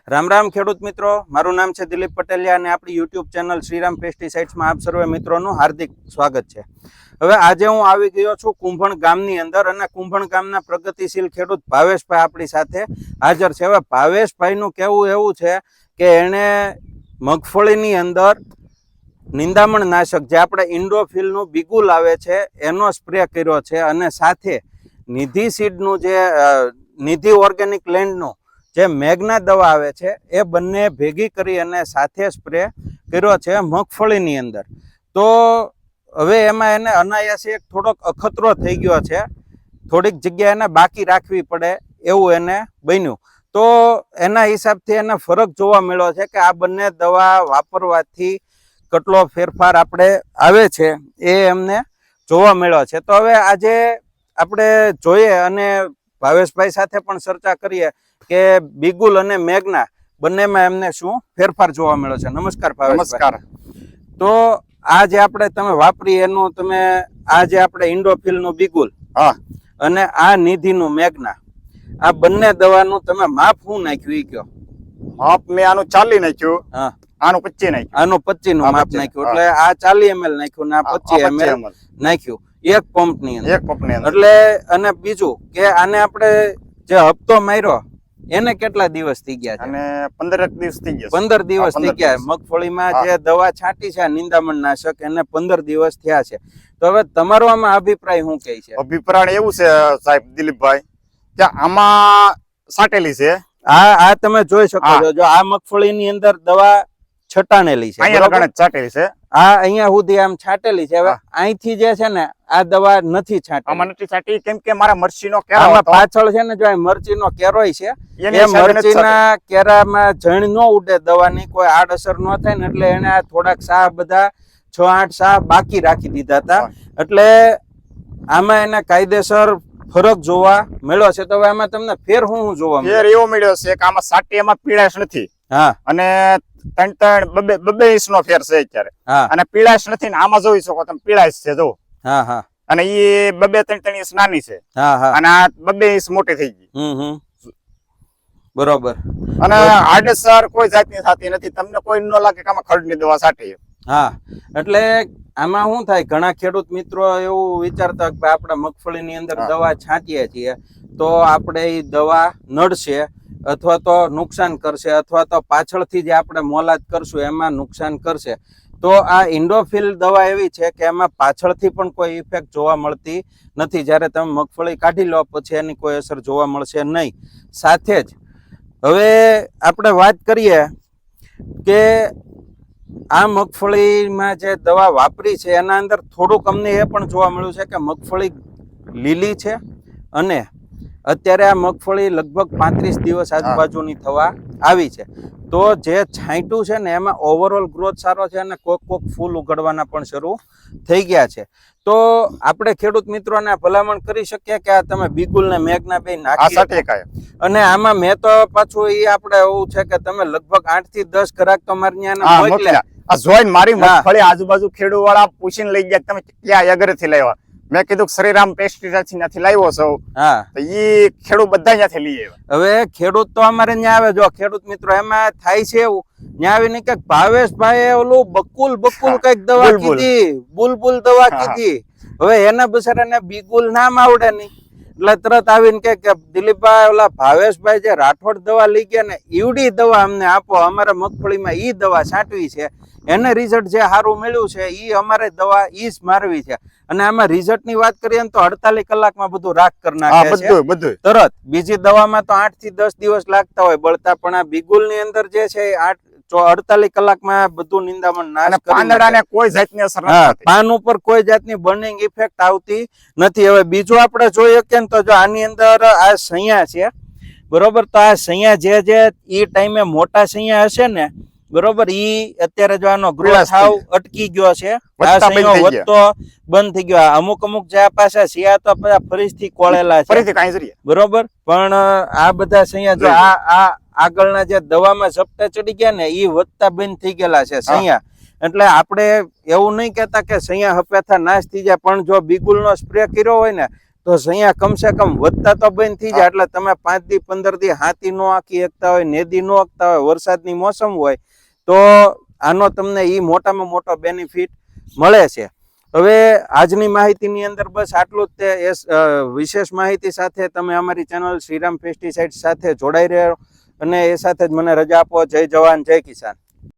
રામ રામ ખેડૂત મિત્રો, મારું નામ છે દિલીપ પટેલિયા અને આપણી યુટ્યુબ ચેનલ શ્રીરામ પેસ્ટિસાઇડ્સમાં આપ સર્વે મિત્રોનું હાર્દિક સ્વાગત છે. હવે આજે હું આવી ગયો છું કુંભણ ગામની અંદર અને કુંભણ ગામના પ્રગતિશીલ ખેડૂત ભાવેશભાઈ આપણી સાથે હાજર છે. હવે ભાવેશભાઈનું કહેવું એવું છે કે એણે મગફળીની અંદર નિંદામણ નાશક જે આપણે ઇન્ડોફિલનું બિગુલ આવે છે એનો સ્પ્રે કર્યો છે અને સાથે નિધિ સીડનું જે નિધિ ઓર્ગેનિક લેન્ડનું જે મેગ્ના દવા આવે છે એ બંને ભેગી કરી અને સાથે સ્પ્રે કર્યો છે મગફળીની અંદર. તો હવે એમાં એને અનાયાસે એક થોડોક અખતરો થઈ ગયો છે, થોડીક જગ્યા એને બાકી રાખવી પડે એવું એને બન્યું. તો એના હિસાબથી એને ફરક જોવા મળ્યો છે કે આ બંને દવા વાપરવાથી કેટલો ફેરફાર આપણે આવે છે એ એમને જોવા મળ્યો છે. તો હવે આજે આપણે જોઈએ અને ભાવેશભાઈ સાથે પણ ચર્ચા કરીએ કે બિગુલ અને મેગ્ના બંનેમાં એમને શું ફેરફાર જોવા મળ્યો છે. નમસ્કાર ભાવેશભાઈ. નમસ્કાર. તો આ જે આપણે તમે વાપરી એનું તમે આ જે આપણે ઇન્ડોફિલનું બિગુલ અને આ નિધિનું મેગ્ના આ બંને દવાનું તમે માપ શું નાખ્યું એ કયો? માપ મેં આનું 40 નાખ્યું, આનું 25 નાખ્યું. આનું 25 નું માપ નાખ્યું એટલે આ 40 ml નાખ્યું ને આ 25 ml નાખ્યું એક પંપની અંદર. એટલે અને બીજું કે આને આપણે જે હપ્તો માર્યો એને કેટલા દિવસ થઈ ગયા છે? અને 15 દિવસ થઈ ગયા. 15 દિવસ થઈ ગયા. મગફળીમાં જે દવા છાંટી છે નિંદામણ નાશક એને 15 દિવસ થયા છે. તો હવે તમારો આમાં અભિપ્રાય શું કહે છે? અભિપ્રાય એવું છે સાહેબ દિલીપભાઈ કે આમાં સાટેલી છે. આ તમે જોઈ શકો છો, જો આ મગફળીની અંદર દવા છટાણેલી છે, અહીંયા છાટેલી છે. આ અહીંયા સુધી આમ છાટેલી છે. હવે અહીંથી જે છે ને આ દવા નથી છાંટી. આમાં નથી છાંટી કેમ કે મારા મરચીનો કેરો આમાં પાછળ છે ને જો આ મરચીનો કેરોય છે એ મરચીના કેરામાં જણ ન ઉડે, દવાની કોઈ આડઅસર ન થાય ને એટલે એને થોડાક સાહ બધા 6-8 સાહ બાકી રાખી દીધા હતા. એટલે આમાં એને કાયદેસર ફરક જોવા મળ્યો છે. તો હવે આમાં તમને ફેર શું જોવા મળ્યો? ફેર એવો મળ્યો છે કે આમાં સાટી એમાં પીળાશ નથી. અને 3-3 ઇંચ નો ફેર છે અત્યારે. અને પીળાશ નથી ને આમાં જોઈ શકો તમે પીળાશ છે જો. અને એ 2-3 ઇંચ નાની છે અને આ 2 ઇંચ મોટી થઈ ગઈ. બરોબર. અને આડઅસર કોઈ જાતની થતી નથી. તમને કોઈ ન લાગે કે આમાં ખડની દવા છાંટી. એટલે આમાં શું થાય, ઘણા ખેડૂત મિત્રો એવું વિચારતા કે આપણે મગફળીની અંદર દવા છાંટીએ છીએ તો આપણે એ દવા નડશે અથવા તો નુકસાન કરશે અથવા તો પાછળથી જે આપણે મોલાદ કરશું એમાં નુકસાન કરશે. તો આ ઇન્ડોફિલ દવા એવી છે કે એમાં પાછળથી પણ કોઈ ઇફેક્ટ જોવા મળતી નથી. જ્યારે તમે મગફળી કાઢી લો પછી એની કોઈ અસર જોવા મળશે નહીં. સાથે જ હવે આપણે વાત કરીએ કે આ મગફળીમાં જે દવા વાપરી છે એના અંદર થોડુંક અમને એ પણ જોવા મળ્યું છે કે મગફળી લીલી છે અને અત્યારે આ મગફળી લગભગ 35 દિવસ આજુબાજુની થવા આવી છે. તો જે છાંટ્યું છે ને એમાં ઓવરઓલ ગ્રોથ સારો છે અને કોક ફૂલ ઉગડવાના પણ શરૂ થઈ ગયા છે. તો આપણે ખેડૂત મિત્રોને ભલામણ કરી શકીએ કે આ તમે બિગુલ ને મેગ્ના બે નાખી. અને આમાં મેં તો પાછું એ આપણે એવું છે કે તમે લગભગ 8 થી 10 ગ્રાહક તો મારી ત્યાં મોકલ્યા. આ જોઈને મારી મગફળી આજુબાજુ ખેડૂત વાળા પૂછીને લઈ ગયા તમે ક્યાં અગરથી લાવ્યા? મેં કીધું શ્રીરામ પેસ્ટિસાઇડ્સ ત્યાંથી લાવ્યો છો. તો ઈ ખેડૂત બધા ત્યાંથી લઈ આવ્યા. હવે ખેડૂત તો અમારે ત્યાં આવે, જો ખેડૂત મિત્રો એમાં થાય છે એવું ત્યાં આવીને કે ભાવેશભાઈ ઓલું બકુલ કઈક દવા કીધી, બુલબુલ દવા કીધી. હવે એના બિચારાને બિગુલ નામ આવડે નહીં એટલે તરત આવીને કે દિલીપભાઈ ઓલા ભાવેશભાઈ જે રાઠોડ દવા લઈ ગયા ને ઈવડી દવા અમને આપો, અમારે મગફળીમાં ઈ દવા છાંટવી છે, એને રિઝલ્ટ જે સારું મળ્યું છે ઈ અમારે દવા ઈ જ મારવી છે. અને આમાં રિઝલ્ટ ની વાત કરીએ તો 48 કલાકમાં બધું રાખ કરી નાખે છે તરત. બીજી દવામાં તો 8 થી 10 દિવસ લાગતા હોય બળતા, પણ આ બિગુલ ની અંદર જે છે 48 કલાકમાં બધું નિંદામણ નાશ પાંદડાને કોઈ જાતની અસર નથી. પાન ઉપર કોઈ જાતની બર્નિંગ ઇફેક્ટ આવતી નથી. હવે બીજું આપણે જોઈએ કે તો જો આની અંદર આ સૈયા છે બરોબર, તો આ સૈયા જે ઈ ટાઈમે મોટા સૈયા હશે ને બરોબર, ઈ અત્યારે જો આનો ગ્રોથ હાવ અટકી ગયો છે, આ સૈયો વધતો બંધ થઈ ગયો. અમુક જે પાછા સિયા તો ફરીથી કોળેલા છે બરોબર, પણ આ બધા સૈયા જો આ આગળના જે દવામાં ઝપટા ચડી ગયા ને ઈ વધતા બંધ થઈ ગયેલા છે સૈયા. એટલે આપણે એવું નહીં કેતા કે સૈયા હપેથા નાશ થઈ જાય, પણ જો બિગુલ નો સ્પ્રે કર્યો હોય ને તો અહીંયા કમસે કમ વધતા તો બંધ થઈ જાય. એટલે તમે 5 દી 15 દી હાથી નો આખી એકતા હોય, નેદી નો એકતા હોય, વરસાદની મોસમ હોય તો આનો તમને ઈ મોટામાં મોટો બેનિફિટ મળે છે. હવે આજની માહિતીની અંદર બસ આટલું જ. તે વિશેષ માહિતી સાથે તમે અમારી ચેનલ શ્રીરામ પેસ્ટિસાઇડ સાથે જોડાઈ રહ્યો અને એ સાથે જ મને રજા આપો. જય જવાન જય કિસાન.